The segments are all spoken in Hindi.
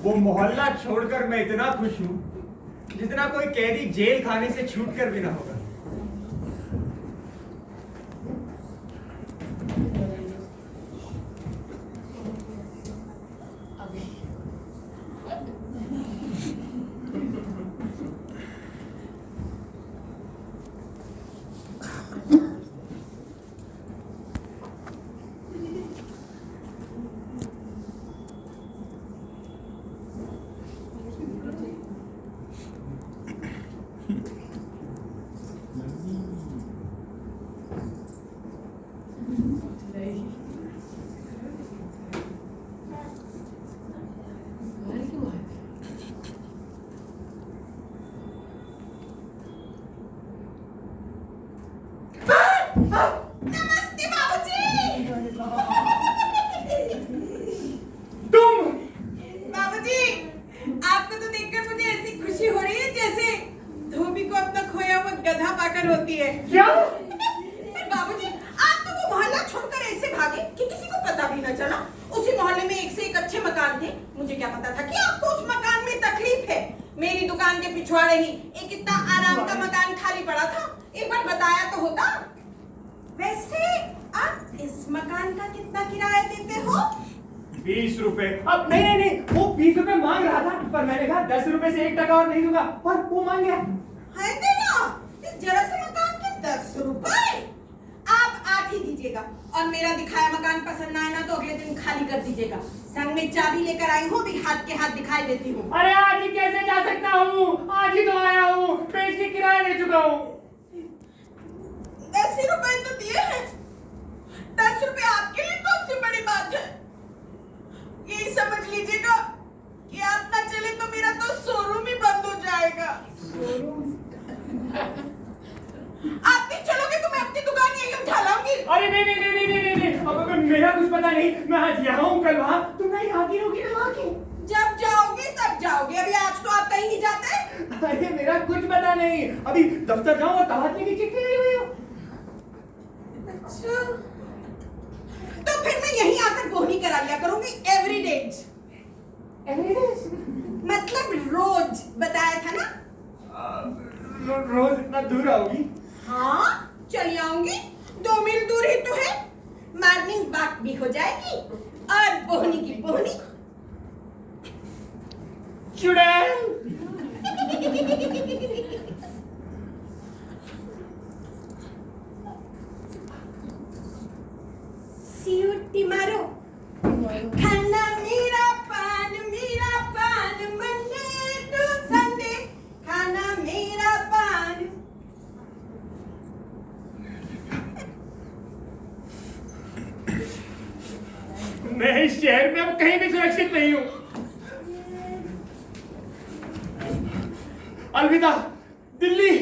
वो मोहल्ला छोड़कर मैं इतना खुश हूँ जितना कोई कैदी जेल खाने से छूटकर भी ना होगा। नमस्ते बाबूजी। तुम बाबूजी, आपको तो देखकर मुझे ऐसी खुशी हो रही है जैसे धोबी को अपना खोया हुआ गधा पाकर होती है। क्या? बाबूजी, आप तो वो मोहल्ला छोड़कर ऐसे भागे कि किसी को पता भी न चला। उसी मोहल्ले में एक से एक अच्छे मकान थे। मुझे क्या पता था कि आपको उस मकान में तकलीफ है। मेरी दुकान के पिछवाड़े ही एक इतना आराम का मकान खाली पड़ा था। एक बार बताया तो होता। वैसे आप इस मकान का कितना किराया देते हो? 20 रुपए। अब नहीं, वो 20 रुपए मांग रहा था, पर मैंने कहा 10 रुपए से 1 टका और नहीं दूंगा, और वो मांग गया। है देना इस जरा से मकान के 10 रुपए। आप 8 ही दीजिएगा, और मेरा दिखाया मकान पसंद ना आए ना तो अगले दिन खाली कर दीजिएगा। संग में चाबी लेकर आई हूँ, भी हाथ के हाथ दिखाई देती हूँ। अरे आज ही कैसे जा सकता हूँ? आज ही तो आया हूँ, पेज की किराया दे चुका हूँ। 80 रुपए तो दिए हैं। 10 रुपए आपके लिए कौन सी बड़ी बात है? यही समझ लीजिएगा कि आप ना चले तो मेरा तो शोरूम ही बंद हो जाएगा। आप भी चलोगे तो मैं अपनी दुकान यहीं उठा लाऊंगी। अरे नहीं, अब मेरा कुछ पता नहीं। मैं आज यहाँ हूँ, कल वहाँ, तुम नहीं आती रहोगी ना वहाँ की। जब जाओगे तब जाओगे, अभी आज तो आप कहीं नहीं जाते। अरे मेरा कुछ पता नहीं, अभी दफ्तर जाऊँ और तबादले की चिट्ठी आई हुई हो। अच्छा, तो फिर मैं यहीं आकर बोहनी करा लिया करूंगी एवरीडे। मतलब रोज बताया था ना। रोज इतना दूर आओगी? हाँ, चली आऊंगी। 2 मील दूर ही तो है। मॉर्निंग वॉक भी हो जाएगी और बोहनी की बोहनी। चुड़ैल। सीटी मारो, खाना मेरा पान मंडे टू संडे, खाना मेरा पान। मैं इस शहर में अब कहीं भी सुरक्षित नहीं हूँ। अलविदा दिल्ली।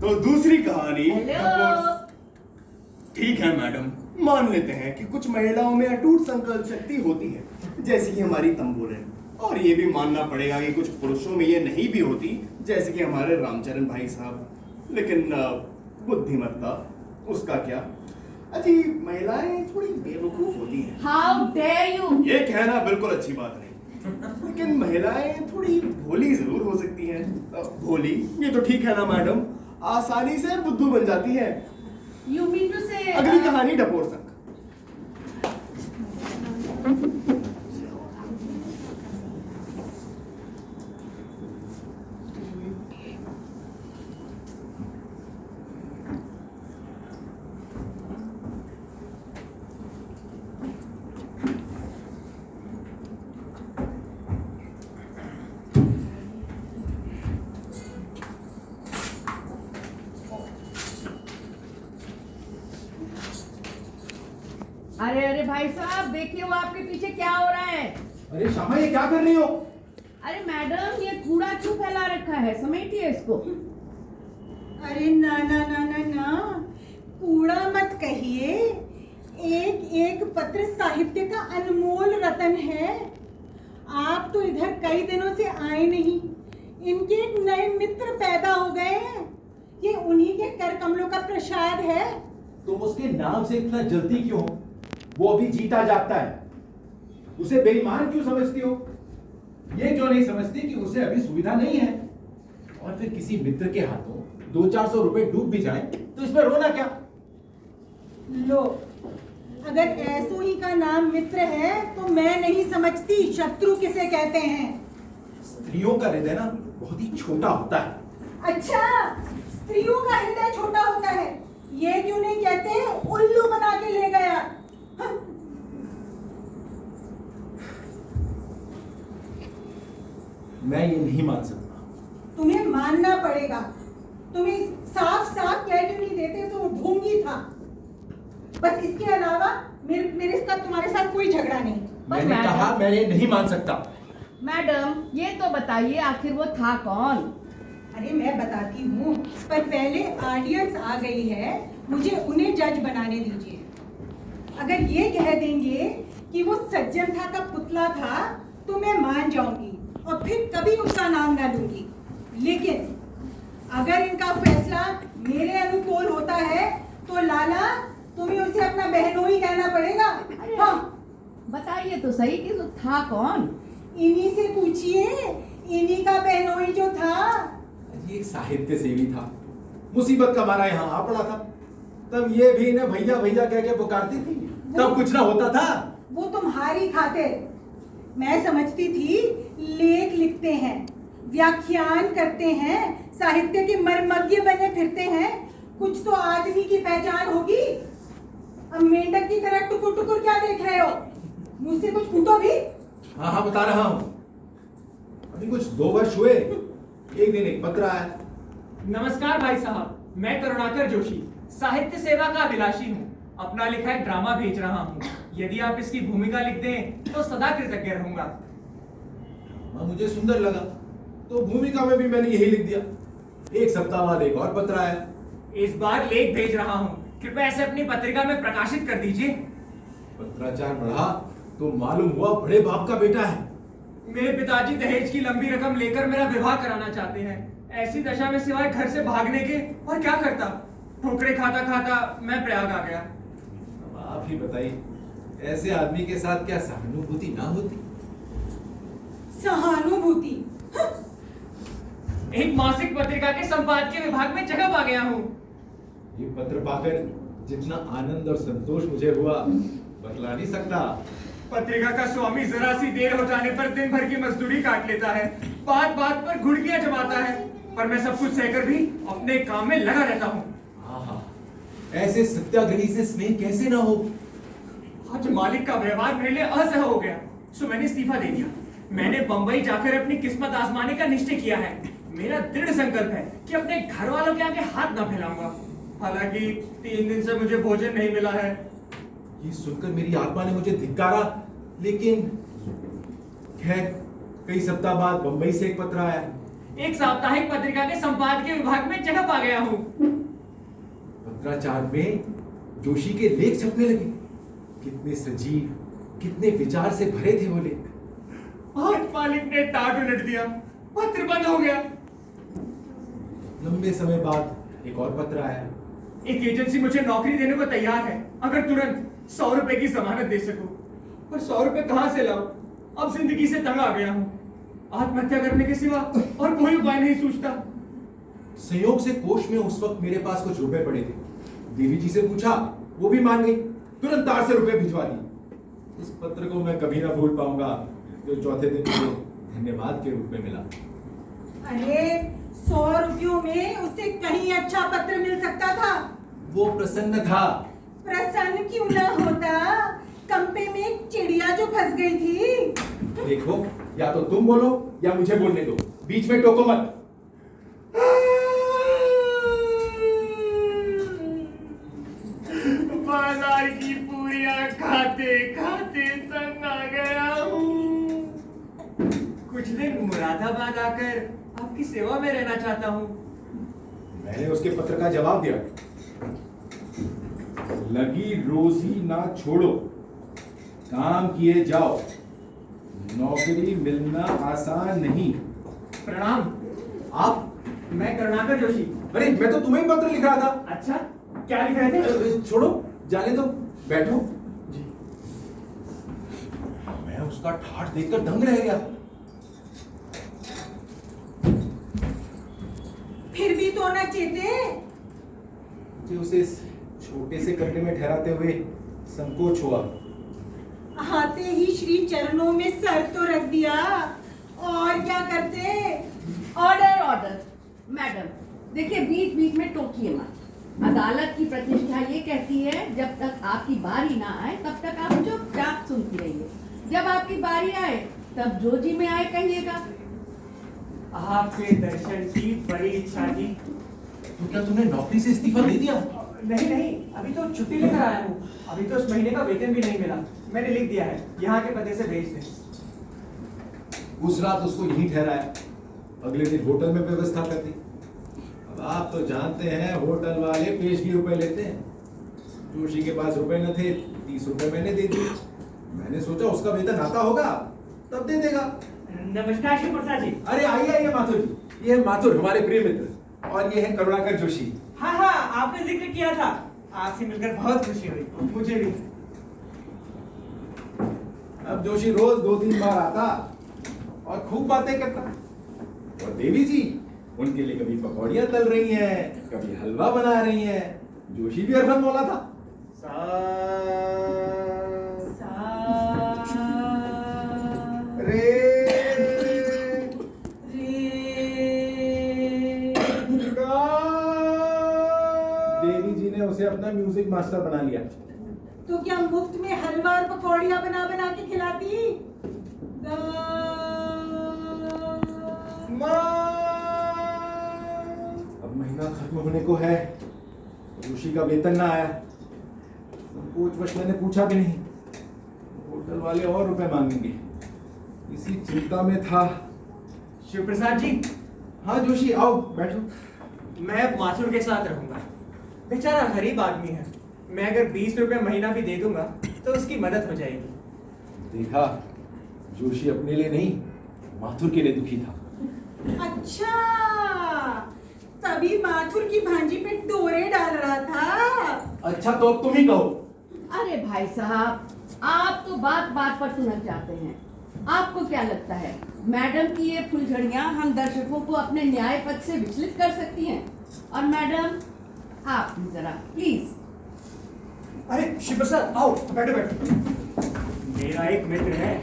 तो दूसरी कहानी। हेलो। ठीक है मैडम, मान लेते हैं कि कुछ महिलाओं में अटूट संकल्प शक्ति होती है, जैसे कि हमारी तंबूरन, और ये भी मानना पड़ेगा कि कुछ पुरुषों में ये नहीं भी होती, जैसे कि हमारे रामचरण भाई साहब। लेकिन बुद्धिमत्ता उसका क्या। अजी, महिलाएं थोड़ी बेवकूफ होती हैं। How dare you. ये कहना बिल्कुल अच्छी बात नहीं, लेकिन महिलाएं थोड़ी भोली जरूर हो सकती हैं। भोली, ये तो ठीक है ना मैडम, आसानी से बुद्धू बन जाती है। यू मीन टू से अगली कहानी डपोर संग। भाई साहब देखिए वो आपके पीछे क्या हो रहा है। अरे श्यामा ये क्या कर रही हो? अरे मैडम ये कूड़ा क्यों फैला रखा है, समेटिए इसको। अरे ना ना ना ना ना, कूड़ा मत कहिए, एक एक पत्र साहित्य का अनमोल रतन है। आप तो इधर कई दिनों से आए नहीं, इनके एक नए मित्र पैदा हो गए हैं। ये उन्हीं के कर कमलों का प्रसाद है। तुम उसके नाम से इतना जलती क्यों हो? वो अभी जीता जागता है, उसे बेईमान क्यों समझती हो? ये क्यों नहीं समझती कि उसे अभी सुविधा नहीं है? और फिर किसी मित्र के हाथों 200-400 रुपए डूब भी जाए तो इसमें रोना क्या? लो, अगर ऐसो ही का नाम मित्र है तो मैं नहीं समझती शत्रु किसे कहते हैं। स्त्रियों का हृदय ना बहुत ही छोटा होता है। अच्छा, स्त्रियों का हृदय छोटा होता है, ये क्यों नहीं कहते उल्लू बना के ले गया। हाँ। मैं ये नहीं मान सकता। तुम्हें मानना पड़ेगा। तुम्हें साफ साफ कह क्यों नहीं देते तो ढोंगी था। बस इसके अलावा मेरे साथ तुम्हारे साथ कोई झगड़ा नहीं। मैंने मैडम- कहा मैं ये नहीं मान सकता। मैडम ये तो बताइए आखिर वो था कौन? अरे मैं बताती हूँ, पर पहले ऑडियंस आ गई है, मुझे उन्हें जज बनाने दीजिए। अगर ये कह देंगे कि वो सज्जन था का पुतला था तो मैं मान जाऊंगी और फिर कभी उसका नाम ना लूंगी। लेकिन अगर इनका फैसला मेरे अनुकूल होता है तो लाला तुम्हें उसे अपना बहनोई कहना पड़ेगा। हाँ, बताइए तो सही कि वो था कौन? इन्हीं से पूछिए, इन्हीं का बहनोई जो था। ये एक साहित्य सेवी था, मुसीबत का मारा यहाँ आ पड़ा था, तब ये भी इन्हें भैया भैया कह के पुकारती थी, तब कुछ ना होता था। वो तुम्हारी खातिर। मैं समझती थी लेख लिखते हैं, व्याख्यान करते हैं, साहित्य के मर्मज्ञ बने फिरते हैं, कुछ तो आदमी की पहचान होगी। अब मेंढक की तरह टुकुर टुकुर क्या देख रहे हो? मुझसे कुछ पूछो भी। हाँ हाँ बता रहा हूँ। अभी कुछ 2 वर्ष हुए, एक दिन एक पत्र आया। नमस्कार भाई साहब, मैं करुणाकर जोशी साहित्य सेवा का अभिलाषी हूँ। अपना लिखा एक ड्रामा भेज रहा हूँ, यदि आप इसकी भूमिका लिख दें तो सदा कृतज्ञ रहूंगा। हाँ, मुझे सुंदर लगा तो भूमिका में भी मैंने यही लिख दिया। एक सप्ताह बाद एक और पत्र आया। इस बार लेख भेज रहा हूँ, कृपया इसे अपनी पत्रिका में प्रकाशित कर दीजिए। पत्राचार बढ़ा तो मालूम हुआ बड़े बाप का बेटा है। मेरे पिताजी दहेज की लंबी रकम लेकर मेरा विवाह कराना चाहते हैं। ऐसी दशा में सिवाय घर से भागने के और क्या करता। ठोकरे खाता खाता मैं प्रयाग आ गया। अब आप ही बताइए, ऐसे आदमी के साथ क्या सहानुभूति ना होती? सहानुभूति? एक मासिक पत्रिका के संपादकीय विभाग में जगह पा गया हूँ। ये पत्र पाकर जितना आनंद और संतोष मुझे हुआ बतला नहीं सकता। पत्रिका का स्वामी जरा सी देर हो जाने पर दिन भर की मजदूरी काट लेता है, बात बात पर घुड़कियां जमाता है, पर मैं सब कुछ सहकर भी अपने काम में लगा रहता हूँ। आहा, ऐसे सत्याग्रही से स्नेह कैसे ना हो। आज मालिक का व्यवहार मेरे लिए असह्य हो गया, सो मैंने इस्तीफा दे दिया। मैंने बंबई जाकर अपनी किस्मत आजमाने का निश्चय किया है। मेरा दृढ़ संकल्प है कि अपने घर वालों के आगे हाथ ना फैलाऊंगा। हालांकि 3 दिन से मुझे भोजन नहीं मिला है। ये सुनकर मेरी आत्मा ने मुझे धिक्कारा, लेकिन खैर कई सप्ताह बाद बंबई से एक पत्र आया। एक साप्ताहिक पत्रिका के संपादकीय विभाग में जगह पा गया हूँ। पत्राचार में जोशी के लेख छपने लगे। कितने सजीव, कितने विचार से भरे थे वो लेख। आज मालिक ने टाट उलट दिया, पत्र बंद हो गया। लंबे समय बाद एक और पत्र आया। एक एजेंसी मुझे नौकरी देने को तैयार है, अगर तुरंत 100 रुपए की जमानत दे सको। पर 100 रुपए कहाँ से लाऊं? अब जिंदगी से तंग आ गया हूँ। आत्महत्या करने के सिवा और कोई उपाय नहीं सूझता। संयोग से कोष में उस वक्त मेरे पास कुछ रुपए पड़े थे। देवी जी से पूछा, वो भी मान गई, तुरंत तार से रुपए भिजवा दिए। इस पत्र को मैं कभी ना भूल पाऊंगा, जो चौथे दिन मुझे धन्यवाद के रूप में मिला। अरे 100 रुपयों में उसे कहीं अच्छा पत्र मिल सकता था। वो प्रसन्न था। प्रसन्न क्यों ना होता? कंपे में एक चिड़िया जो फंस गई थी। देखो, या तो तुम बोलो या मुझे बोलने दो, बीच में टोको मत। बाजार की पूरियां खाते दिन मुरादाबाद आकर आपकी सेवा में रहना चाहता हूँ। मैंने उसके पत्र का जवाब दिया, लगी रोजी ना छोड़ो, काम किए जाओ, नौकरी मिलना आसान नहीं। प्रणाम। आप? मैं करुणाकर जोशी। अरे मैं तो तुम्हें पत्र लिख रहा था। अच्छा, क्या लिख रहे थे? अरे, छोड़ो, जाने दो, बैठो। जी। मैं उसका ठाठ देखकर दंग रह गया। फिर भी तो ना चेते। मुझे उसे इस छोटे से कमरे में ठहराते हुए संकोच हुआ। आते ही श्री चरणों में सर तो रख दिया, और क्या करते। Order order. मैडम देखिए, बीच बीच में टोकिए मत। अदालत की प्रतिष्ठा ये कहती है जब तक आपकी बारी ना आए तब तक आप चुपचाप सुनती रहिए। जब आपकी बारी आए तब जो जी में आए कहिएगा। आपके दर्शन की बड़ी इच्छा थी। तो क्या तुमने नौकरी से इस्तीफा दे दिया? नहीं नहीं, अभी तो छुट्टी लेकर आया हूँ। अभी तो इस महीने का वेतन भी नहीं मिला। मैंने लिख दिया है, यहाँ के पते से भेज दें। उस रात उसको यहीं ठहराया, अगले दिन होटल में व्यवस्था कर दी। अब आप तो जानते हैं होटल वाले पेशगी रुपए लेते हैं। जोशी के पास रुपए न थे, 30 रुपए मैंने दे दिए। मैंने सोचा उसका वेतन आता होगा तब दे देगा। नमस्कार शिव प्रसाद जी। अरे आइए आइए माथुर जी, ये है माथुर, हमारे प्रिय मित्र, और ये है करुणाकर जोशी। हाँ हाँ, आपने जिक्र किया था। आपसे मिलकर बहुत खुशी हुई, मुझे भी। अब जोशी रोज 2-3 बार आता और खूब बातें करता। और देवी जी, उनके लिए कभी पकौड़ियां तल रही हैं, कभी हलवा बना रही हैं। जोशी भी अरफन मौला था। रे देवी जी ने उसे अपना म्यूजिक मास्टर बना लिया। तो क्या मुफ्त में हलवा और पकौड़ियां बना बना के खिलाती। अब महीना खत्म होने को है, जोशी का वेतन ना आया। संकोचवश मैंने पूछा भी नहीं, होटल वाले और रुपए मांगेंगे, इसी चिंता में था। शिव प्रसाद जी, हाँ जोशी, आओ बैठो। मैं अब माथुर के साथ रहूंगा। बेचारा गरीब आदमी है। मैं अगर 20 रुपए महीना भी दे दूंगा तो उसकी मदद हो जाएगी। देखा, जोशी अपने लिए नहीं, माथुर के लिए दुखी था। अच्छा, तभी माथुर की भांजी पे डोरे डाल रहा था। अच्छा तो अब तुम ही कहो। अरे भाई साहब, आप तो बात बात पर सुनना चाहते हैं। आपको क्या लगता है मैडम की ये फुलझड़ियां हम दर्शकों को अपने न्याय पथ से विचलित कर सकती हैं? और मैडम आप भी जरा प्लीज। अरे शिव प्रसाद, आओ बैठो बैठो। मेरा एक मित्र है,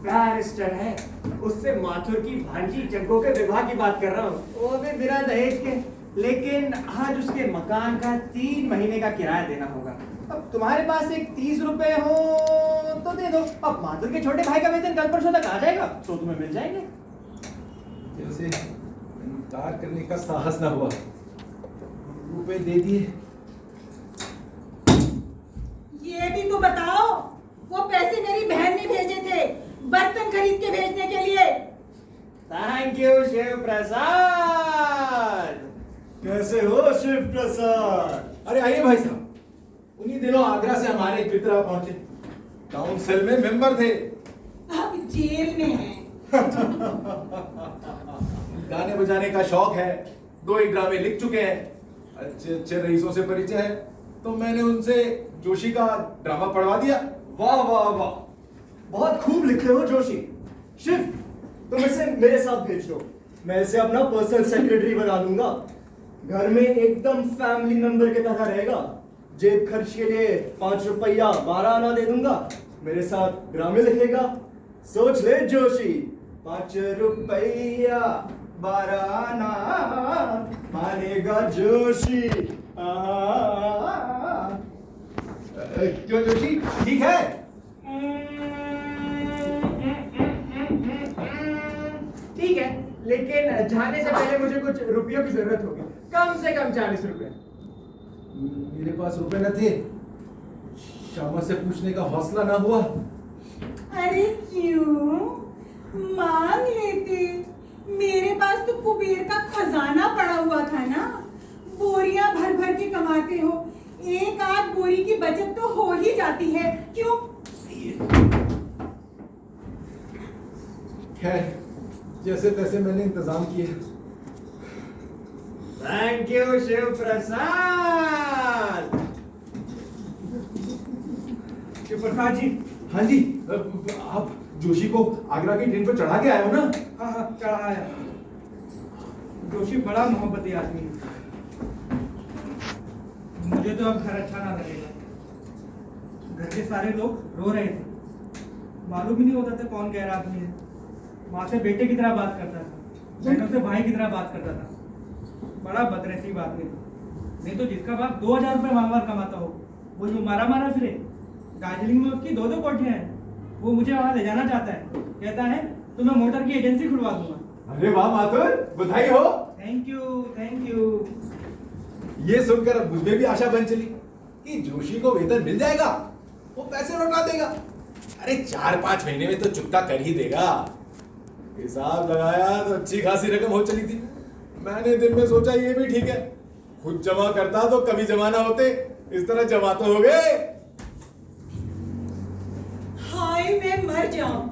बैरिस्टर है, उससे माथुर की भांजी जग्गो के विवाह की बात कर रहा हूँ, वो भी बिना दहेज के। लेकिन आज उसके मकान का 3 महीने का किराया देना होगा। अब तुम्हारे पास एक 30 रुपए हो तो दे दो। अब माथुर के छोटे भाई का वेतन कल परसों तक आ जाएगा तो तुम्हें मिल जाएंगे। जैसे इनकार करने का साहस ना हुआ, रुपए दे दिए। ये भी तो बताओ, वो पैसे मेरी बहन ने भेजे थे बर्तन खरीद के भेजने के लिए। थैंक यू शिव प्रसाद। कैसे हो शिव प्रसाद? अरे आइए भाई साहब, उन्हीं दिनों आगरा से हमारे एक मित्र पहुंचे, काउंसिल में मेंबर थे। अब जेल में है। गाने बजाने का शौक है, 2-1 ड्रामे लिख चुके हैं, अच्छे अच्छे रईसों से परिचय है, तो मैंने उनसे जोशी का ड्रामा पढ़वा दिया। वाह वाह वाह, बहुत खूब लिखते हो जोशी। शिव, तुम इसे मेरे साथ भेज दो, मैं इसे अपना पर्सनल सेक्रेटरी बना दूंगा। घर में एकदम फैमिली मेंबर की तरह रहेगा। जेब खर्च के लिए 5 रुपया 12 आना दे दूंगा। मेरे साथ ड्रामे लिखेगा। सोच ले जोशी, 5 रुपया 12 आना मानेगा जोशी। क्यों जोशी, ठीक है? ठीक है, लेकिन जाने से पहले मुझे कुछ रुपयों की जरूरत होगी, कम से कम 40 रुपए। मेरे पास रुपए न थे, श्यामा से पूछने का हौसला ना हुआ। अरे क्यों, मांग लेते। कुबेर का खजाना पड़ा हुआ था ना, बोरियां भर भर के कमाते हो, एक आध बोरी की बचत तो हो ही जाती है, क्यों? खैर, जैसे तैसे मैंने इंतजाम किए। थैंक यू शिव प्रसाद। शिव प्रसाद जी। हाँ जी, आप जोशी को आगरा की ट्रेन पर चढ़ा के आए हो ना? हाँ हाँ, चढ़ाया। जोशी बड़ा मोहब्बती आदमी है। मुझे तो अब घर अच्छा ना लगेगा। घर के सारे लोग रो रहे थे, मालूम ही नहीं होता था कौन गैर आदमी है। माँ से बेटे की तरह बात करता था, बहनों से भाई की तरह बात करता था। बड़ा बदनसीब आदमी था। नहीं तो जिसका बाप 2000 रुपये मांगवार कमाता हो, वो जो मारा मारा फिरे। दार्जिलिंग में उसकी 2-2 कोठियां हैं। वो मुझे वहां ले जाना चाहता है, कहता है तो मैं मोटर की एजेंसी खुलवा दूंगा। अरे वाह माथुर, बधाई हो। Thank you, thank you. ये सुनकर अब मुझे भी आशा बन चली कि जोशी को वेतन मिल जाएगा, वो पैसे लौटा देगा। अरे 4-5 महीने में तो चुकता कर ही देगा। हिसाब लगाया तो अच्छी खासी रकम हो चली थी। मैंने दिन में सोचा ये भी ठीक है, खुद जमा करता तो कभी जमा ना होते, इस तरह जमा तो हो गए। हाय मैं मर जाऊं।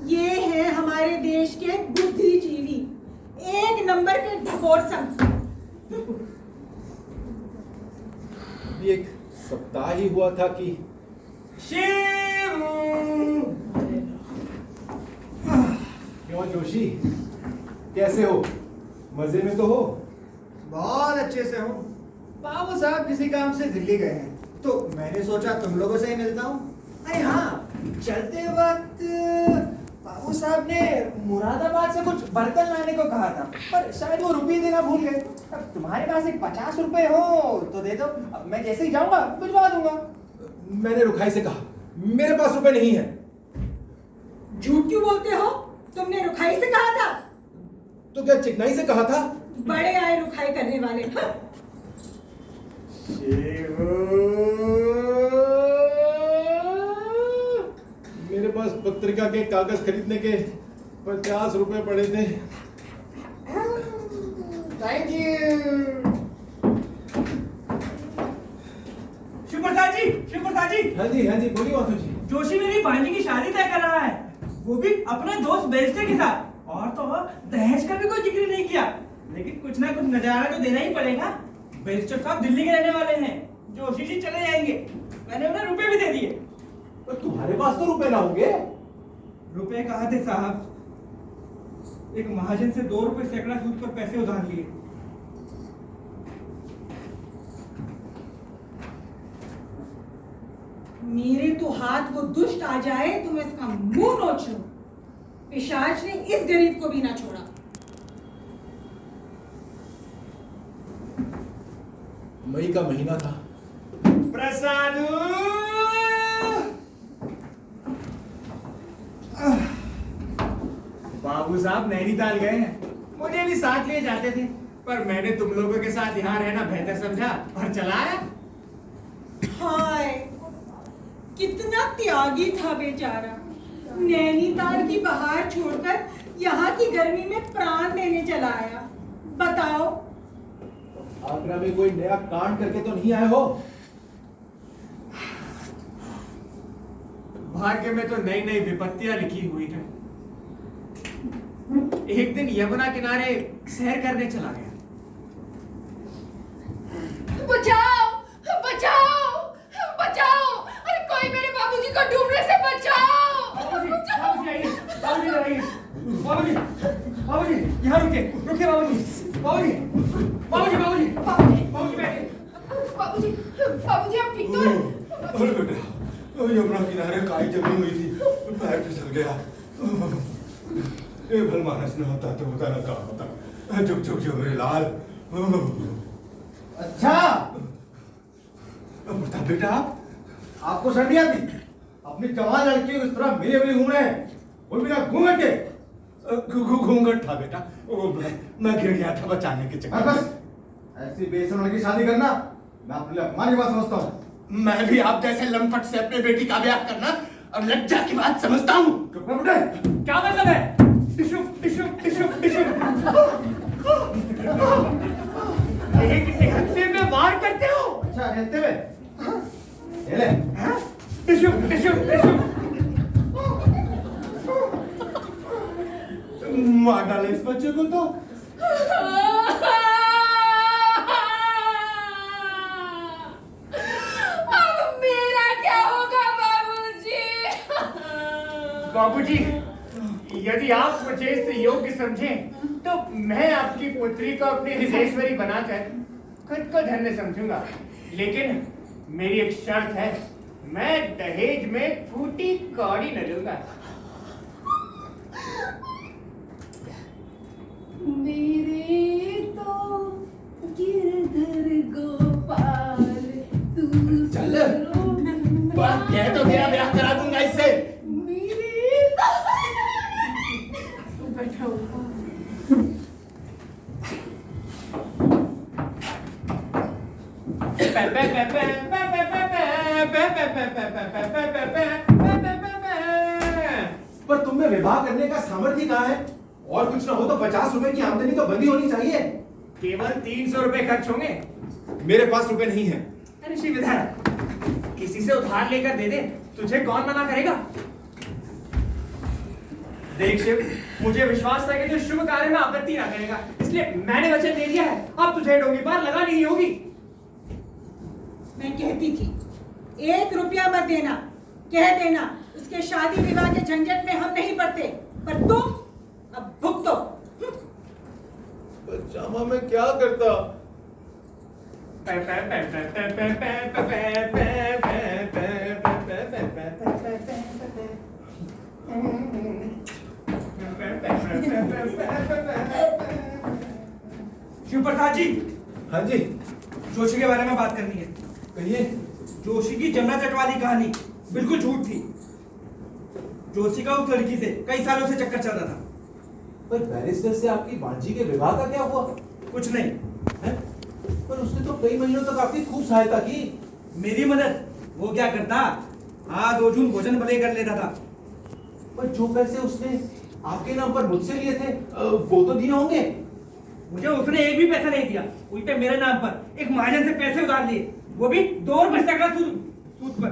ये है हमारे देश के बुद्धिजीवी, एक नंबर के ढकोरसम। एक सप्ताह ही हुआ था कि शिव। क्यों जोशी, कैसे हो? मजे में तो हो? बहुत अच्छे से हूँ। बाबू साहब किसी काम से दिल्ली गए हैं, तो मैंने सोचा तुम लोगों से ही मिलता हूँ। अरे हाँ, चलते वक्त बाबू साहब ने मुरादाबाद से कुछ बर्तन लाने को कहा था, पर शायद वो रुपये देना भूल गए। अब तुम्हारे पास एक 50 रुपए हो तो दे दो, अब मैं जैसे ही जाऊंगा भिजवा दूंगा। मैंने रुखाई से कहा मेरे पास रुपए नहीं है। झूठ क्यों बोलते हो? तुमने रुखाई से कहा था? तो क्या चिकनाई से कहा था? बड़े आए रुखाई करने वाले। मेरे पास पत्रिका के कागज खरीदने के 50 रुपए पड़े थे। Thank you. शिव प्रसाद जी, शिव प्रसाद जी। हाँ जी बोलिए माथुर जी। जोशी मेरी भांजी की शादी तय कर रहा है, वो भी अपने दोस्त बेस्टे के साथ। और तो दहेज का भी कोई जिक्र नहीं किया, लेकिन कुछ ना कुछ नजारा तो देना ही पड़ेगा। बेस्टर साहब दिल्ली के रहने वाले हैं, जोशी जी चले जाएंगे। मैंने उन्हें रुपए भी दे दिए। पर तुम्हारे पास तो रुपए ना होंगे। रुपए कहाँ थे साहब? एक महाजन से 2 रुपए सैकड़ा सूद पर पैसे उधार लिए। मेरे तो हाथ वो दुष्ट आ जाए तो मैं इसका मुंह नोच लूं। पिशाच ने इस गरीब को भी ना छोड़ा। मई का महीना था। प्रसाद, बाबू साहब नैनीताल गए हैं, मुझे भी साथ लिए जाते थे, पर मैंने तुम लोगों के साथ यहाँ रहना बेहतर समझा और चला आया। हाय, कितना त्यागी था बेचारा। नैनीताल की बहार छोड़कर यहाँ की गर्मी में प्राण देने चला आया। बताओ, आगरा में कोई नया कांड करके तो नहीं आए हो? भाग्य में तो नई नई विपत्तियां लिखी हुई है। एक दिन यमुना किनारे सैर करने चला गया। बचाओ, बचाओ, बचाओ! अरे कोई मेरे बाबूजी को डूबने से बचाओ! बाबूजी आइए, बाबूजी आइए, बाबूजी, बाबूजी यहाँ रुके, रुके बाबूजी, बाबूजी, बाबूजी, बाबूजी, बाबूजी बैठे। बाबूजी, बाबूजी आप ठीक तो हैं? अरे बेटा, यमुना किनारे काई जमी हुई थी, पैर फिसल गया। ये भलमानस न होता तो होता न कहा होता। चुप चुप चुप मेरे लाल। अच्छा बता बेटा, आपको सर्दी आती? अपनी जवान लड़की को इस तरह मेरे मेरे घूम रहे हैं, वो बिना घूंघट के। घूंघट था बेटा, वो मैं गिर गया था बचाने के चक्कर में। बस ऐसी बेशरम लड़की शादी करना मैं अपने लिए अपमान की बात समझता हूँ। मैं भी आप जैसे लंपट से अपने बेटी का ब्याह करना और लज्जा की बात समझता हूँ। क्या मतलब है? टिशु टिशु टिशु टिशु एक निहत्थे में वार करते हो? अच्छा रहते हुए ये ले टिशु टिशु टिशु मार डाले इस बच्चे को तो। अब मेरा क्या होगा बाबूजी? बाबूजी, यदि आप मुझे इस योग्य समझें तो मैं आपकी पुत्री को अपनी हितेश्वरी बनाकर खुद को धन्य समझूंगा। लेकिन मेरी एक शर्त है, मैं दहेज में फूटी कौड़ी न लूंगा। मेरे तो गिरधर गोपाल तू चल। सुनो बात कह तो मेरा ब्याह करा दूंगा इससे। मेरे तो बैठो पर तुम में विवाह करने का सामर्थ्य कहाँ है? और कुछ ना हो तो 50 रुपए की आमदनी तो बंदी होनी चाहिए। केवल 300 रुपए खर्च होंगे। मेरे पास रुपए नहीं है। अरे श्रीविधान, किसी से उधार लेकर दे दे, तुझे कौन मना करेगा? देख शिव, मुझे विश्वास था कि तू शुभ कार्य में आपत्ति ना करेगा, इसलिए मैंने वचन दे दिया है। अब तुझे डोंगी पार लगानी ही होगी। मैं कहती थी 1 रुपया मत देना, कह देना उसके शादी विवाह के झंझट में हम नहीं पड़ते, पर तुम अब भुगतो। जामा मैं क्या करता? शिव प्रसाद जी, हाँ जी जोशी के बारे में बात करनी है। कहिए। जोशी की जमुना तट वाली कहानी बिल्कुल झूठ थी। जोशी का उस लड़की से कई सालों से चक्कर चल रहा था। पर बैरिस्टर से आपकी बांझी के विवाह का क्या हुआ? कुछ नहीं। है? पर उसने तो कई महीनों तक आपकी खूब सहायता की। मेरी मदद? वो क्या करता, हाँ 2 जून भोजन भले कर लेता था। पर जो पैसे उसने आपके नाम पर मुझसे लिए थे वो तो दिए होंगे। मुझे उसने एक भी पैसा नहीं दिया, उल्टे मेरे नाम पर एक महाजन से पैसे उधार लिए, वो भी 2 रुपए तक सूद पर।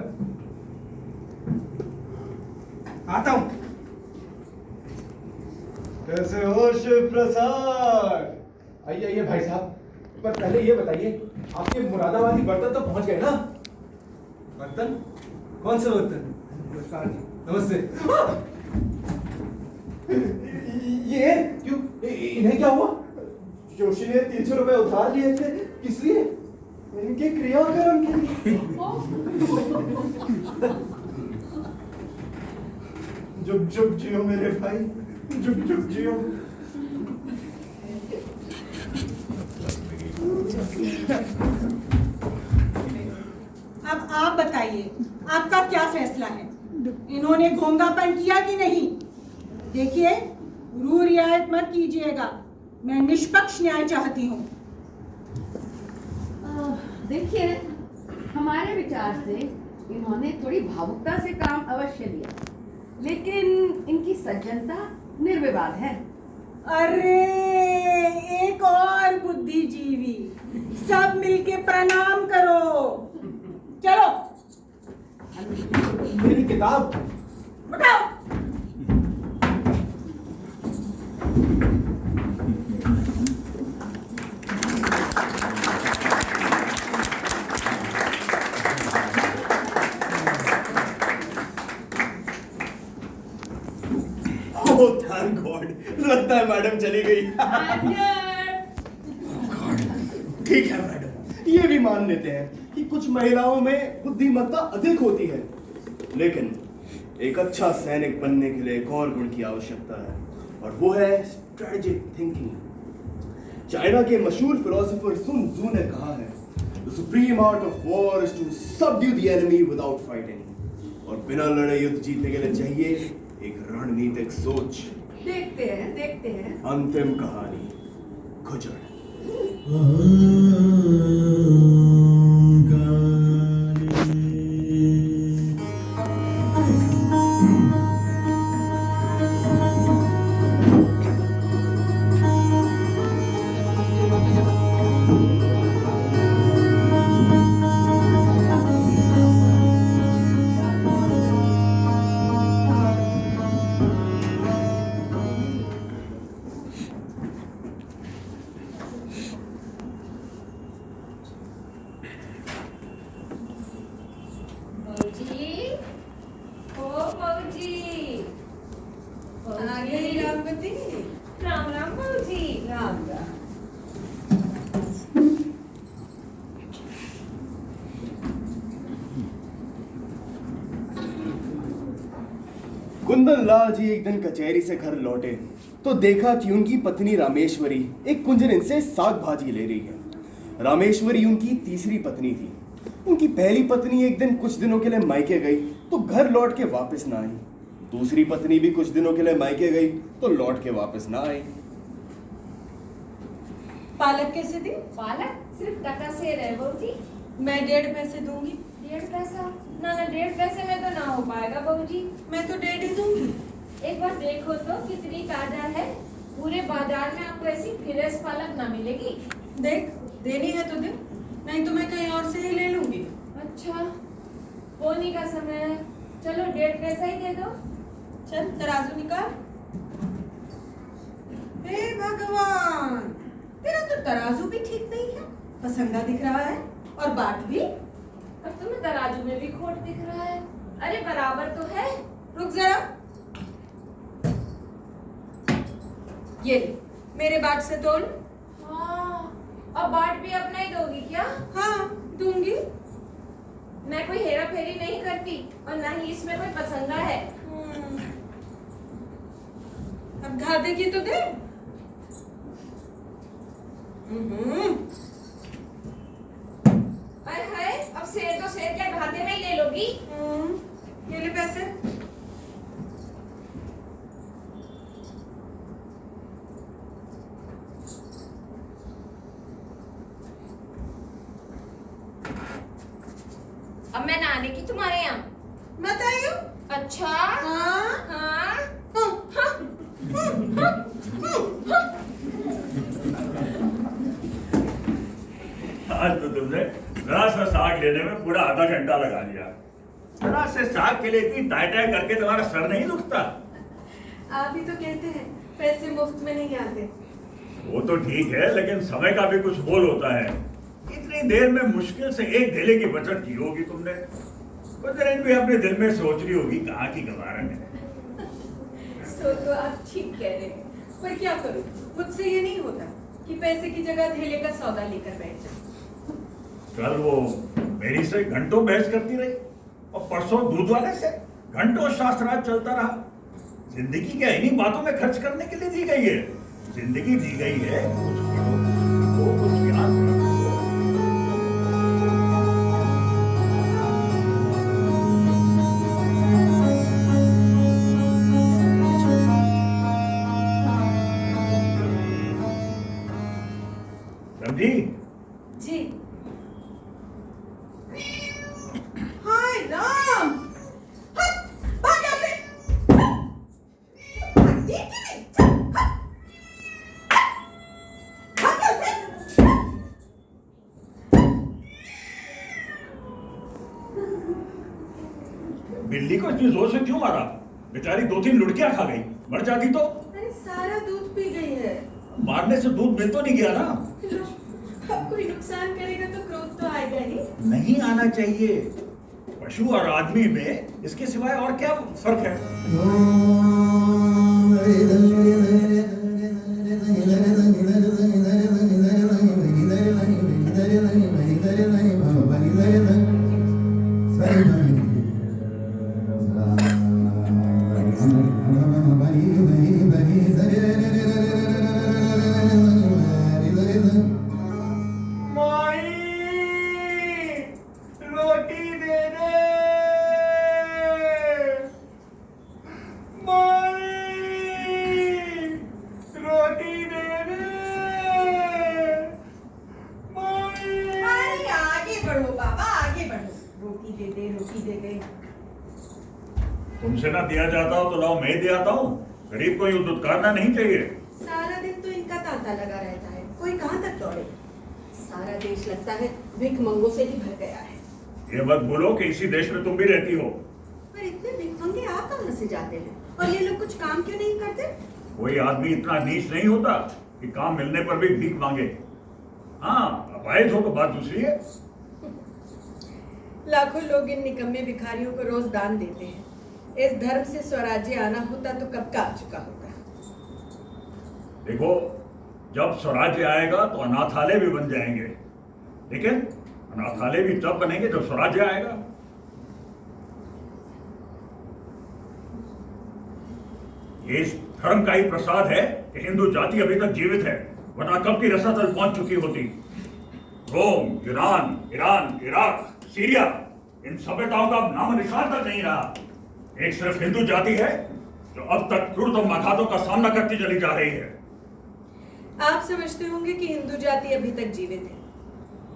आता हूं। कैसे हो शिव प्रसाद? आइए आइए भाई साहब, पर पहले ये बताइए आपके मुरादाबादी बर्तन तो पहुंच गए ना? बर्तन? कौन से बर्तन? नमस्कार जी। नमस्ते। ये क्यों? इन्हें क्या हुआ? जोशी ने 300 रुपए उधार लिए थे। किस लिए? इनके क्रियाकर्म के लिए। जुग जुग जियो मेरे भाई, जुग जुग जियो। अब आप बताइए, आपका क्या फैसला है? इन्होंने घोंघापन किया कि नहीं? देखिए, रू रियायत मत कीजिएगा, मैं निष्पक्ष न्याय चाहती हूँ। देखिए, हमारे विचार से इन्होंने थोड़ी भावुकता से काम अवश्य लिया, लेकिन इनकी सज्जनता निर्विवाद है। अरे एक और बुद्धिजीवी, सब मिलके प्रणाम करो। चलो मेरी किताब। उठाओ। ओह थैंक गॉड, लगता है मैडम चली गई। ठीक है मैडम, ये भी मान लेते हैं कि कुछ महिलाओं में बुद्धिमत्ता अधिक होती है, लेकिन एक अच्छा सैनिक बनने के लिए एक और गुण की आवश्यकता है, और वो है स्ट्रेटेजिक थिंकिंग। चाइना के मशहूर फिलोसोफर सुन त्सू ने कहा है, The supreme art of war is to subdue the enemy without fighting. और बिना लड़े युद्ध जीतने के लिए चाहिए एक रणनीतिक सोच। देखते हैं। अंतिम कहानी खुजर। बाबूजी, ओ बाबूजी, आ गई रामवती। राम राम बाबूजी। राम राम। कुंदन लाल जी एक दिन कचहरी से घर लौटे तो देखा कि उनकी पत्नी रामेश्वरी एक कुंजन से साग भाजी ले रही है। रामेश्वरी उनकी तीसरी पत्नी थी। उनकी पहली पत्नी एक दिन कुछ दिनों के लिए मायके गई तो घर लौट के वापस ना आई। दूसरी पत्नी भी कुछ दिनों के लिए मायके गई तो लौट के वापस ना आई। पालक कैसे दी? पालक सिर्फ टका से रहे बाबूजी। मैं 1.5 पैसे दूंगी। 1.5 पैसा? ना ना, 1.5 पैसे में तो ना हो पाएगा बाबूजी। मैं तो 1.5 ही दूंगी। एक बार देखो तो कितनी ताजा है। पूरे बाजार में आपको ऐसी फ्रेश पालक ना मिलेगी। देख, देनी है तो दे, नहीं तो मैं कहीं और से ही ले लूंगी। अच्छा, होने का समय है, चलो 1.5 पैसा ही दे दो। चल तराजू निकाल। हे भगवान, तेरा तो तराजू भी ठीक नहीं है, पसंदा दिख रहा है और बाट भी। अब तुम्हें तराजू में भी खोट दिख रहा है। अरे बराबर तो है। रुक जरा, ये ले, मेरे बाट से तोल। हाँ, अब बाट भी अपना ही दोगी क्या? हाँ दूंगी। मैं कोई हेरा फेरी नहीं करती और ना ही इसमें कोई पसंदा है। अब घा देगी तो दे। अरे हाय, अब शेर तो शेर क्या घाते में ही ले लोगी? ये ले पैसे। अब मैं ना आने की तुम्हारे यहाँ। मत आइयो। अच्छा। हाँ हाँ। आज तो तुमने जरा सा साग लेने में पूरा आधा घंटा लगा लिया। जरा से साग के लिए इतनी टाई टाई करके तुम्हारा सर नहीं दुखता? आप ही तो कहते हैं पैसे मुफ्त में नहीं आते। वो तो ठीक है, लेकिन समय का भी कुछ मोल होता है। इतनी देर में मुश्किल से 1 धेले की बचत की होगी तुमने। कुछ भी अपने दिल में सोच रही होगी कहाँ की गवारन है। सो तो आप ठीक कह रहे हैं, पर क्या करूं, मुझसे ये नहीं होता कि पैसे की जगह धेले का सौदा लेकर बैठ जाऊं। कल वो मेरी से घंटों बहस करती रही और परसों दूध वाले से घंटों शास्त्रार्थ चलता रहा। जिंदगी क्या इन्हीं बातों में खर्च करने के लिए दी गई है? जिंदगी दी गई है कुछ पढ़ो, वो कुछ ज्ञान रखो। समझी? जी। हाय राम, हट, भाग यहाँ से। भागती है कि नहीं? चल, हट, भाग यहाँ से। बिल्ली को इतनी जोर से क्यों मारा? बेचारी 2-3 लुढ़कियां खा गई, मर जाती तो? अरे सारा दूध पी गई है। मारने से दूध मिल तो नहीं गया ना? अब कोई नुकसान करेगा तो क्रोध तो आएगा ही। नहीं आना चाहिए। पशु और आदमी में इसके सिवाय और क्या फर्क है? रोटी दे दे। रोटी दे दे। अरे आगे बढ़ो बाबा, आगे बढ़ो। रोटी दे दे, रोटी दे दे। तुमसे ना दिया जाता हो तो लाओ मैं दे आता हूँ। गरीब को यूं दुत्कारना नहीं चाहिए। सारा दिन तो इनका तांता लगा रहता है, कोई कहाँ तक दौड़े। सारा देश लगता है भिखमंगों से ही भर गया है। ये मत भूलो कि इसी देश में तुम भी रहती हो। पर इतने भिखमंगे आप कहाँ से जाते हैं? और ये लोग कुछ काम क्यों नहीं करते? कोई आदमी इतना नीच नहीं होता कि काम मिलने पर भी भीख मांगे। हाँ, अपाहिज हो तो बात दूसरी है। लाखों लोग इन निकम्मे भिखारियों को रोज दान देते हैं। इस धर्म से स्वराज्य आना होता तो कब का आ चुका होता। देखो, जब स्वराज्य आएगा तो अनाथालय भी बन जाएंगे, लेकिन अनाथालय भी तब बनेंगे जब स्वराज्य आएगा। ये इस धर्म का ही प्रसाद है कि हिंदू जाति अभी तक जीवित है, वरना कब की रसातल पहुंच चुकी होती। रोम, यूनान, ईरान, इराक, सीरिया, इन सभ्यताओं का नाम निशान तक नहीं रहा। एक सिर्फ हिंदू जाति है जो अब तक क्रूरतम आघातों का सामना करती चली जा रही है। आप समझते होंगे कि हिंदू जाति अभी तक जीवित है।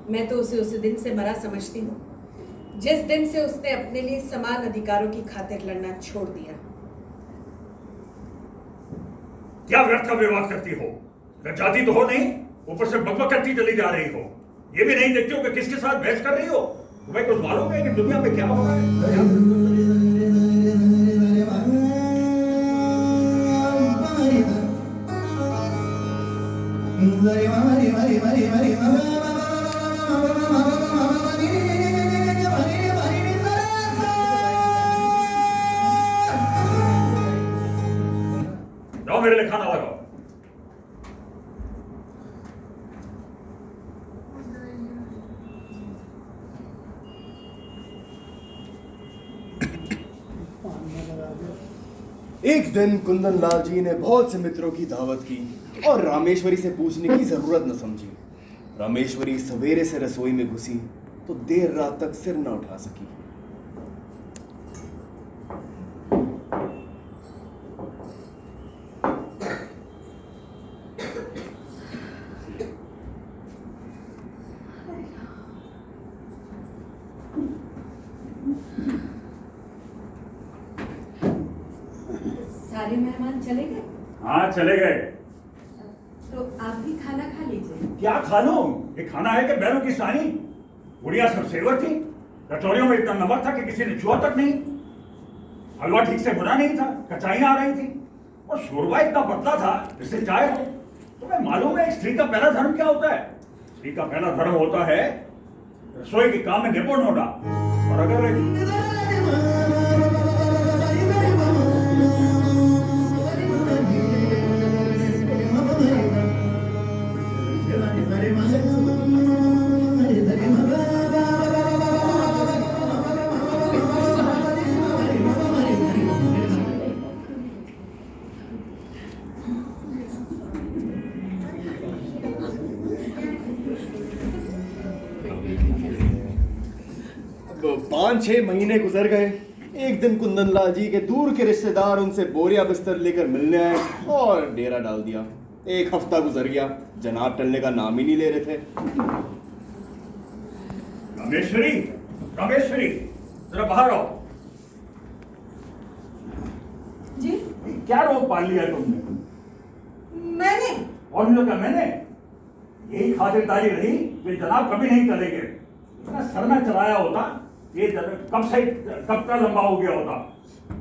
मैं तो उसे उस दिन से मरा समझती हूँ जिस दिन से उसने अपने लिए समान अधिकारों की खातिर लड़ना छोड़ दिया। क्या व्यर्थ का विवाद करती हो? जाति तो हो नहीं, ऊपर से बकबक करती चली जा रही हो। ये भी नहीं देखती हो कि किसके साथ बहस कर रही हो। तुम्हें कुछ मालूम है कि दुनिया में क्या हो रहा है? जाओ मेरे लिए खाना लगाओ। एक दिन कुंदन लाल जी ने बहुत से मित्रों की दावत की और रामेश्वरी से पूछने की जरूरत न समझी। रामेश्वरी सवेरे से रसोई में घुसी तो देर रात तक सिर न उठा सकी। सारे मेहमान चले गए? हाँ, चले गए। तो आप भी खाना खा लीजिए। क्या खा लूं? ये खाना है कि बैलों की सानी? बुढ़िया सब सेवर थी। कचौरियों में इतना नमक था कि किसी ने छुआ तक नहीं। हलवा ठीक से बुना नहीं था, कचाइयां आ रही थी और शोरबा इतना पतला था जिससे चाय हो। तुम्हें मालूम है स्त्री का पहला धर्म क्या होता है? स्त्री का पहला धर्म होता है रसोई के काम में निपुण होना। और अगर पाँच छह महीने गुजर गए। एक दिन कुंदन लाल जी के दूर के रिश्तेदार उनसे बोरिया बिस्तर लेकर मिलने आए और डेरा डाल दिया। एक हफ्ता गुजर गया, जनाब टलने का नाम ही नहीं ले रहे थे। रामेश्वरी, रामेश्वरी, जरा बाहर आओ। जी क्या रोग पाल लिया तुमने? मैंने और लोग मैंने यही खातिरदारी रही कि जनाब कभी नहीं चलेंगे। इतना सर में चलाया होता ये कब का लंबा हो गया होता।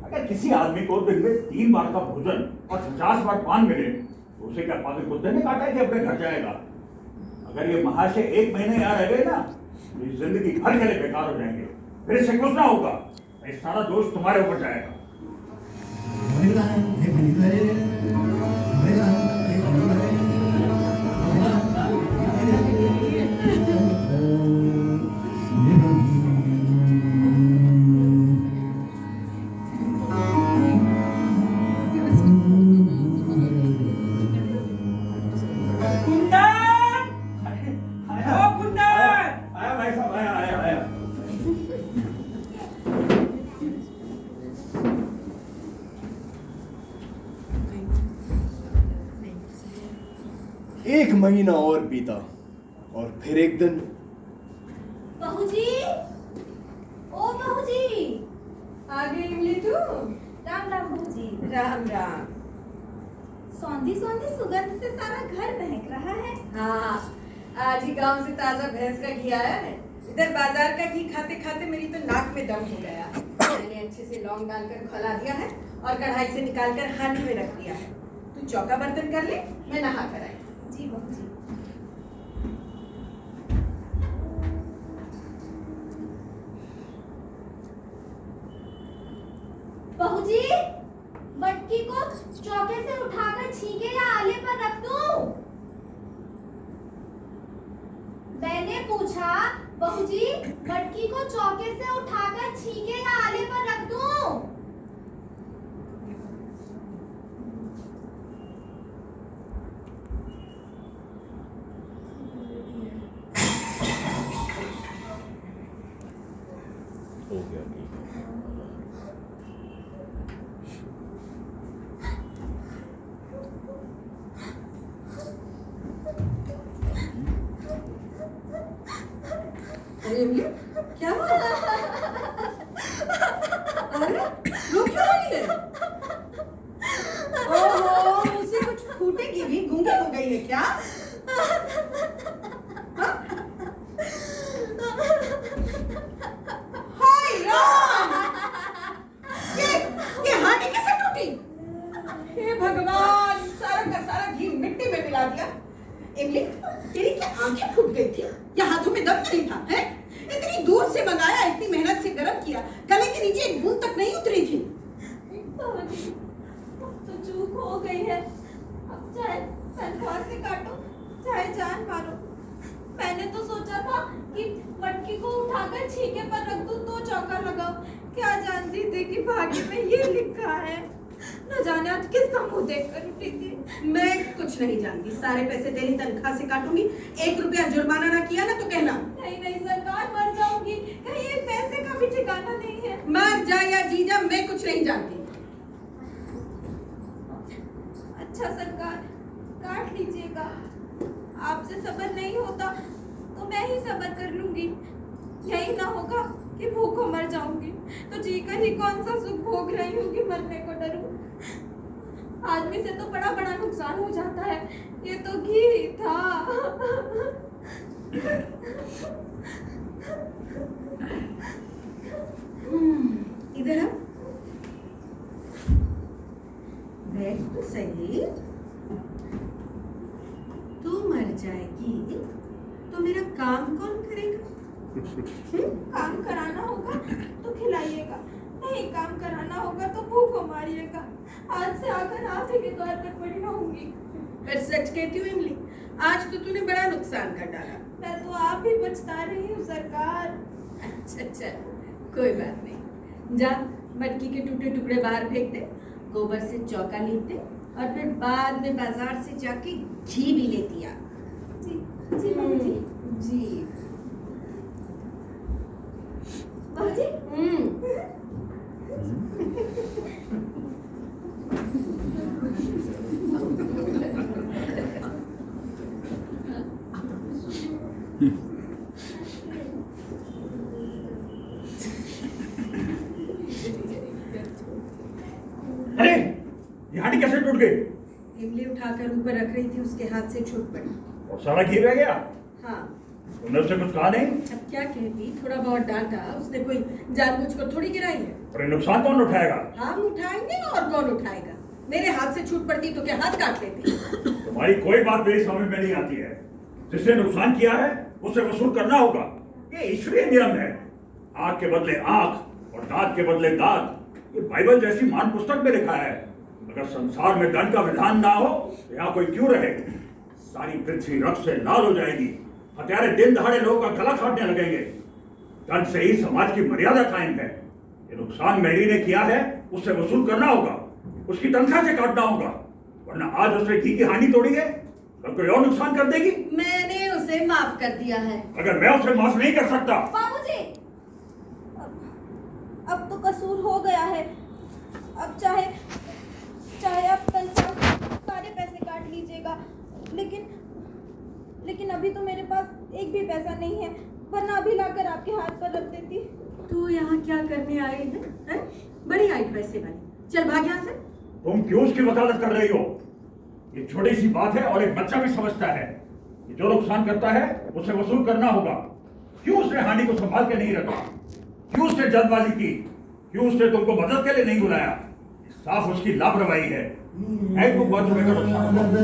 अगर किसी आदमी को दिन में 3 बार का भोजन और 50 बार पान मिले तो उसे क्या पागल कुत्ते ने काटा है कि अपने घर जाएगा? अगर ये महाशय 1 महीने यहाँ रह गए ना तो ये जिंदगी भर के लिए बेकार हो जाएंगे। फिर इससे कुछ ना होगा, ये सारा दोष तुम्हारे ऊपर जाएगा। एक महीना और बीता और फिर एक दिन बहू जी, ओ बहू जी, आ गई इमली तू? राम राम बहू जी। राम राम। सौंधी सौंधी सुगंध से सारा घर महक रहा है। हाँ, आज ही गांव से ताजा भैंस का घी आया है। इधर बाजार का घी खाते खाते मेरी तो नाक में दम हो गया। मैंने अच्छे से लौंग डालकर खौला दिया है और कढ़ाई से निकालकर हांडी में रख दिया है। तू चौका बर्तन कर ले, मैं नहा कर आई। जी बहू जी। बाबूजी, मटकी को चौके से उठाकर छींके या आले पर रख दूं? मैंने पूछा बाबूजी, मटकी को चौके से उठाकर छींके या आले पर रख दूं? हो गया अरे इमली, क्या हुआ? अरे रो क्यों रही है? ओहो, मुझसे कुछ फूटेगी भी, गूंगी हो गई है क्या? हाँ? हाय राम! ये हांडी कैसे टूटी? हे भगवान, सारा का सारा घी मिट्टी में मिला दिया। इमली, तेरी क्या आंखें फूट गई थी या हाथों में दम नहीं था? हैं? इतनी दूर से मंगाया, इतनी मेहनत से गर्म किया, गले के नीचे एक बूंद तक नहीं उतरी थी। बाबूजी, तो चूक हो गई है। अब चाहे तनख्वाह से काटो, चाहे जान मारो। मैंने तो सोचा था कि मटकी को उठाकर छींके पर रख दूं तो चौका लगाओ। क्या जानती थी कि भाग्य में ये लिखा है। न जाने आज किसका मुंह देखकर उठी थी। मैं कुछ नहीं जानती, सारे पैसे तेरी तनख्वाह से काटूंगी। 1 रुपया जुर्माना ना किया ना तो कहना। नहीं नहीं सरकार, मर जाऊंगी। कहीं ये पैसे का भी ठिकाना नहीं है। मर जा या जी जा, मैं कुछ नहीं जानती। अच्छा सरकार, काट लीजिएगा। आपसे सब्र नहीं होता तो मैं ही सब्र कर लूंगी। यही ना होगा कि भूखों मर जाऊंगी तो जीकर ही कौन सा सुख भोग रही हूँ कि मरने को डरूं। आदमी से तो बड़ा बड़ा नुकसान हो जाता है, ये तो घी ही था। इधर आ। बैठ तो सही। तू मर जाएगी तो मेरा काम कौन करेगा? काम कराना होगा तो खिलाइएगा, नहीं काम कराना होगा तो भूखों मारिएगा। आज से आकर आप ही के द्वार पर पड़ी रहूंगी। पर सच कहती हूँ इमली, आज तो तूने बड़ा नुकसान कर डाला। मैं तो आप ही बचता रही हूँ सरकार। अच्छा, कोई बात नहीं। जा, मटकी के टूटे टुकड़े बाहर फेंक दे, गोबर से चौका लीप दे और फिर बाद में बाजार से जाके घी भी लेती आ। जी जी बाबूजी। जी बाबूजी। अरे ये हांडी कैसे टूट गई? इमली उठाकर ऊपर रख रही थी, उसके हाथ से छूट पड़ी। और सारा घी रह गया? हाँ। तुमने उससे कुछ कहा नहीं? अब क्या कहती, थोड़ा बहुत डांटा, उसने कोई जानबूझकर थोड़ी गिराई है। और ये नुकसान कौन उठाएगा? हम उठाएंगे और कौन उठाएगा? मेरे हाथ से छूट पड़ती तो क्या हाथ काट लेती? तुम्हारी कोई बात मेरी समझ में नहीं आती है। जिसने नुकसान किया है उसे वसूल करना होगा, ये ईश्वरीय नियम है। आंख के बदले आंख और दांत के बदले दांत, ये बाइबल जैसी महान पुस्तक में लिखा है। अगर संसार में दंड का विधान ना हो तो यहाँ कोई क्यों रहे? सारी पृथ्वी रक्त से लाल हो जाएगी, हत्यारे दिन दहाड़े लोगों का गला काटने लगेंगे। दंड से ही समाज की मर्यादा कायम है। ये नुकसान मैरी ने किया है, उससे वसूल करना होगा, उसकी तनख्वाह से काटना होगा, वरना आज उसने घी की हांडी तोड़ी है, कल कोई और नुकसान कर देगी। मैंने उसे माफ कर दिया है। अगर मैं उसे माफ नहीं कर सकता। बाबूजी, अब तो कसूर हो गया है। अब चाहे आप तनख्वाह सारे पैसे काट लीजिएगा, लेकिन अभी तो मेरे पास एक भी पैसा नहीं है, वरना अभी लाकर आपके हाथ पर रख देती। तू यहाँ क्या करने आई है? बड़ी आई पैसे वाली, चल भाग यहाँ से। तुम क्यों उसकी वकालत कर रही हो? ये छोटी सी बात है और एक बच्चा भी समझता है कि जो नुकसान करता है उसे वसूल करना होगा। क्यों उसने हांडी को संभाल के नहीं रखा? क्यों उसने जल्दबाजी की? क्यों उसने तुमको मदद के लिए नहीं बुलाया? साफ उसकी लापरवाही है। एक बात तुम्हें का नुकसान होगा।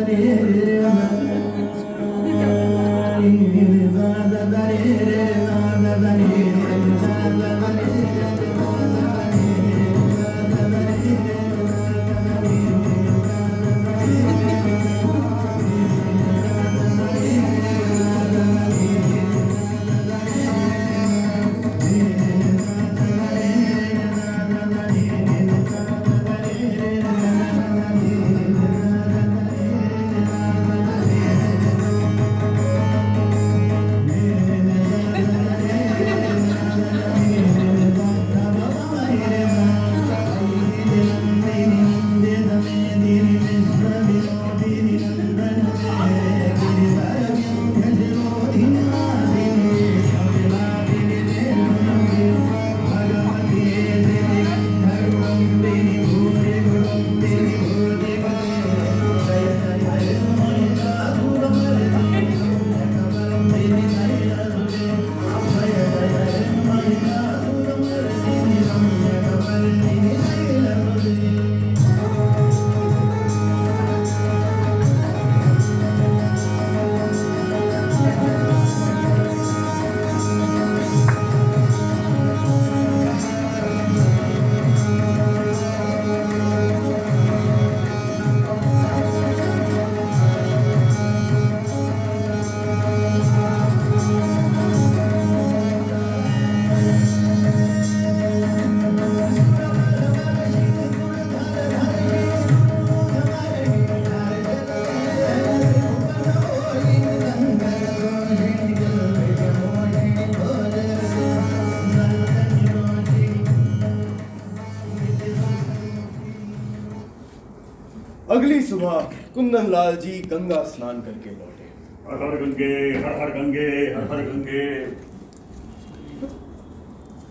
सुबह कुंदन लाल जी गंगा स्नान करके लौटे। हर हर गंगे, हर हर गंगे, हर हर गंगे,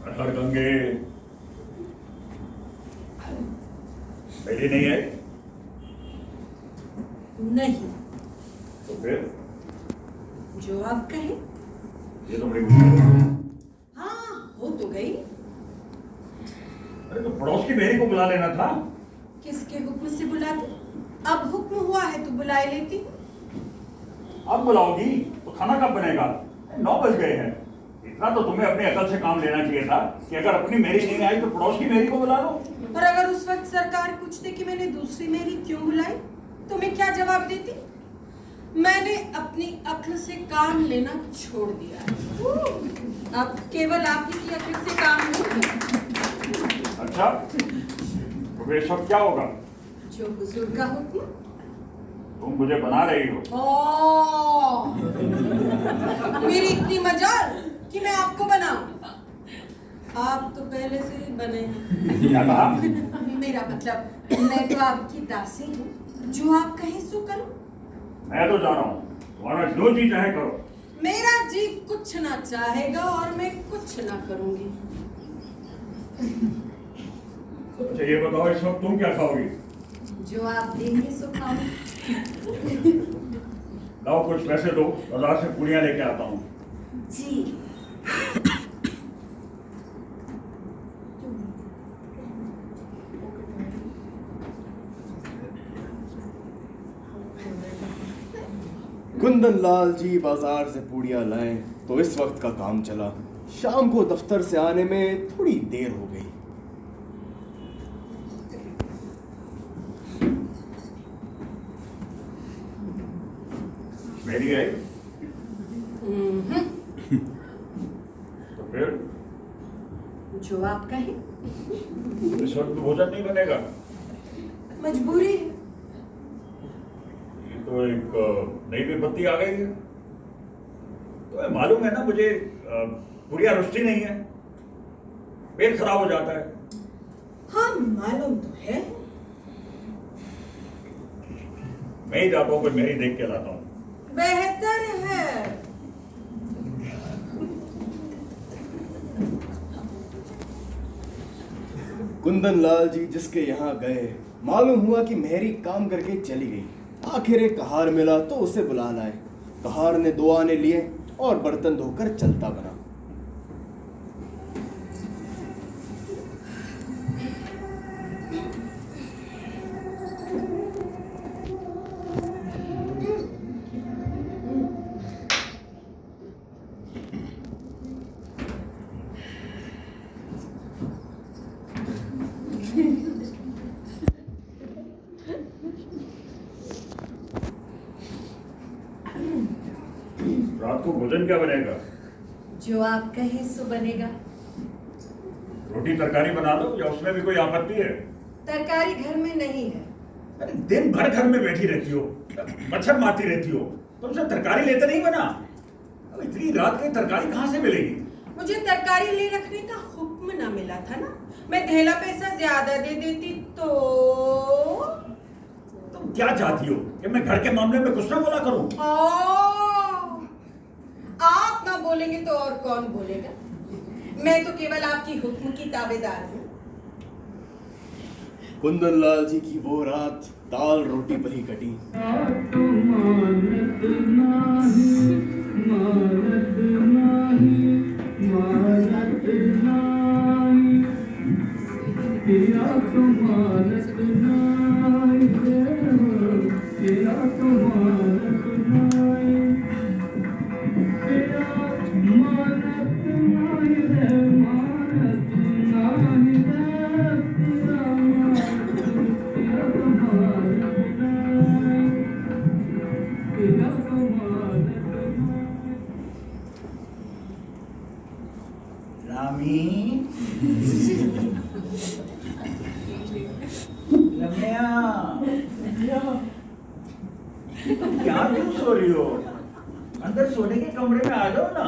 हर हर गंगे। मेरी नहीं है? नहीं, तो फिर जो आप कहें। ये तो बड़ी मुश्किल है। हाँ, हो तो गई। अरे तो पड़ोस की मेरी को बुला लेना था। किसके हुक्म से बुलाती? अब हुक्म हुआ है तो बुलाए लेती। अब बुलाओगी तो खाना कब बनेगा? 9 बज गए हैं। इतना तो तुम्हें अपनी अकल से काम लेना चाहिए था कि अगर अपनी मेरी नहीं आई तो पड़ोस की मेरी को बुला लो। और अगर उस वक्त सरकार पूछते कि मैंने दूसरी मेरी क्यों बुलाई, तो मैं क्या जवाब देती? मैंने अपनी अक्ल से काम लेना छोड़ दिया है। अब केवल आप ही की अक्ल से काम लूंगी। अच्छा, तो फिर सब क्या होगा? जो हुजूर का हुक्म। तुम मुझे बना रही हो। ओ, मेरी इतनी मजाल कि मैं आपको बनाऊं। आप तो पहले से ही बने हैं। क्या कहा? मेरा मतलब मैं तो आपकी दासी हूँ, जो आप कहें सो करूं। मैं तो जा रहा हूँ, तुम्हारा जो जी चाहे करो। मेरा जी कुछ ना चाहेगा और मैं कुछ ना करूंगी। अच्छा ये बताओ, इस वक्त तुम क्या खाओगी? जो आप देंगे सो खाऊंगी। लाओ कुछ पैसे दो, बाजार से पूड़ियाँ लेके आता हूँ। जी। कुंदन लाल जी बाजार से पूड़ियाँ लाए तो इस वक्त का काम चला। शाम को दफ्तर से आने में थोड़ी देर हो गई। मेरी है? तो फिर जो आप कहें। इस वक्त भोजन नहीं बनेगा। मजबूरी है। ये तो एक नई विपत्ति आ गई है। तो मालूम है ना मुझे, पूरियाँ रुचती नहीं है, पेट खराब हो जाता है। हाँ मालूम तो है। मैं ही जाता हूँ, कोई मेरी देख के लाता हूँ। बेहतर है। कुंदन लाल जी जिसके यहाँ गए, मालूम हुआ कि मेहरी काम करके चली गई। आखिर एक कहार मिला तो उसे बुला लाए। कहार ने 2 आने लिए और बर्तन धोकर चलता बना। रात को भोजन क्या बनेगा? जो आप कहें सो बनेगा। रोटी तरकारी बना लो, या उसमें भी कोई आपत्ति है? तरकारी घर में नहीं है। अरे दिन भर घर में बैठी रहती हो, मच्छर मारती रहती हो, तुमसे तरकारी लेते नहीं बना? अब इतनी रात की तरकारी कहाँ से मिलेगी? मुझे तरकारी ले रखने का हुक्म ना मिला था ना। मैं धेला पैसा ज्यादा दे देती तो। तुम क्या चाहती हो कि मैं घर के मामले में कुछ ना बोला करूं? आप ना बोलेंगे तो और कौन बोलेगा? मैं तो केवल आपकी हुक्म की ताबेदार हूँ। कुंदन लाल जी की वो रात दाल रोटी पर ही कटी। रामी, रम्या, क्या तुम सो रही हो? अंदर सोने के कमरे में आ जाओ ना।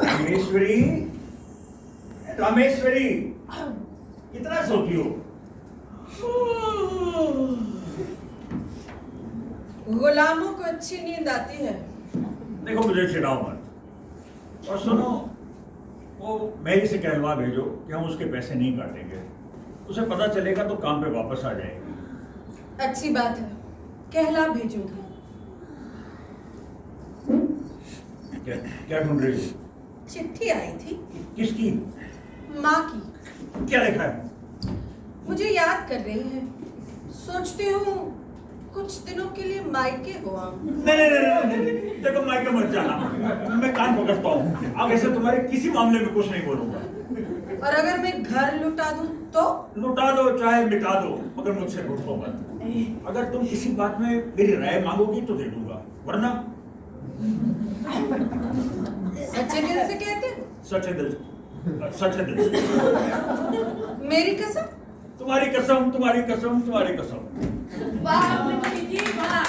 रामेश्वरी, रामेश्वरी, इतना सोती हो? गुलामों को अच्छी नींद आती है। देखो मुझे चिढ़ाओ मत। और सुनो, वो मैरी से कहलवा भेजो कि हम उसके पैसे नहीं काटेंगे। उसे पता चलेगा तो काम पे वापस आ जाएगी। अच्छी बात है, कहला भेजूंगी। क्या ढूंढ रही हो? चिट्ठी आई थी। किसकी? माँ की। क्या लिखा है? मुझे याद कर रही है, सोचती हूँ कुछ दिनों के लिए मायके हो आऊं। नहीं, देखो मायके मत जाना, मैं कान पकड़ता हूँ। आगे से तुम्हारे किसी मामले में कुछ नहीं बोलूंगा। और अगर मैं घर लुटा दूं तो? लुटा दो चाहे मिटा दो, मगर मुझसे रूठो मत। अगर तुम किसी बात में मेरी राय मांगोगी तो दे दूंगा, वरना सच्चे दिल से कहते? सच्चे दिल से। मेरी कसम? तुम्हारी कसम, तुम्हारी कसम, तुम्हारी कसम। वाह पृथ्वी जी, वाह।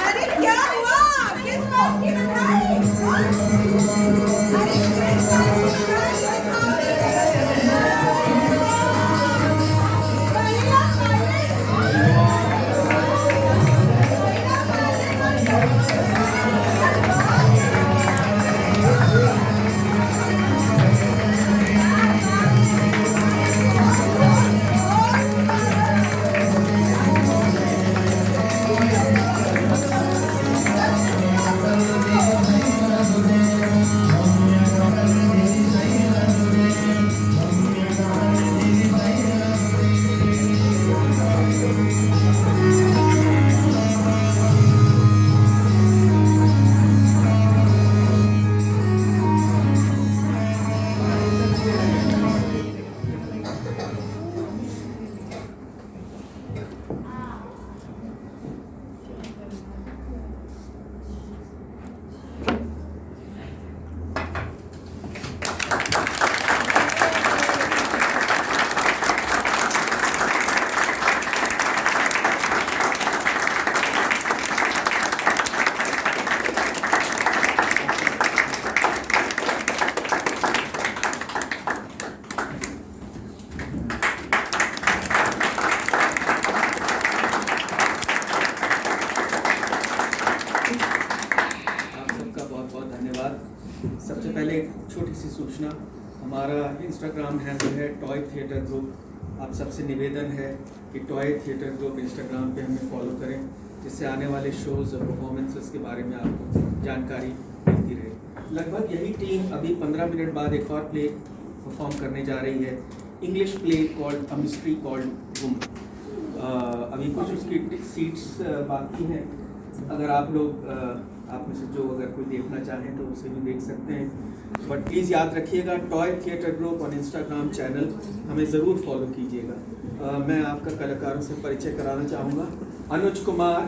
अरे क्या हुआ? किस बात की बधाई? अरे किस बात की सबसे पहले एक छोटी सी सूचना, हमारा इंस्टाग्राम हैंडल है टॉय थिएटर ग्रुप। आप सबसे निवेदन है कि टॉय थिएटर ग्रुप इंस्टाग्राम पे हमें फॉलो करें, जिससे आने वाले शोज़ और परफॉर्मेंसेस के बारे में आपको जानकारी मिलती रहे। लगभग यही टीम अभी 15 मिनट बाद एक और प्ले परफॉर्म करने जा रही है, English play called a mystery called गुम। अभी कुछ उसकी सीट्स बाकी हैं। अगर आप लोग आप में से जो अगर कोई देखना चाहें तो उसे भी देख सकते हैं। बट प्लीज़ याद रखिएगा, टॉय थिएटर ग्रुप और इंस्टाग्राम चैनल हमें ज़रूर फॉलो कीजिएगा। मैं आपका कलाकारों से परिचय कराना चाहूँगा। अनुज कुमार,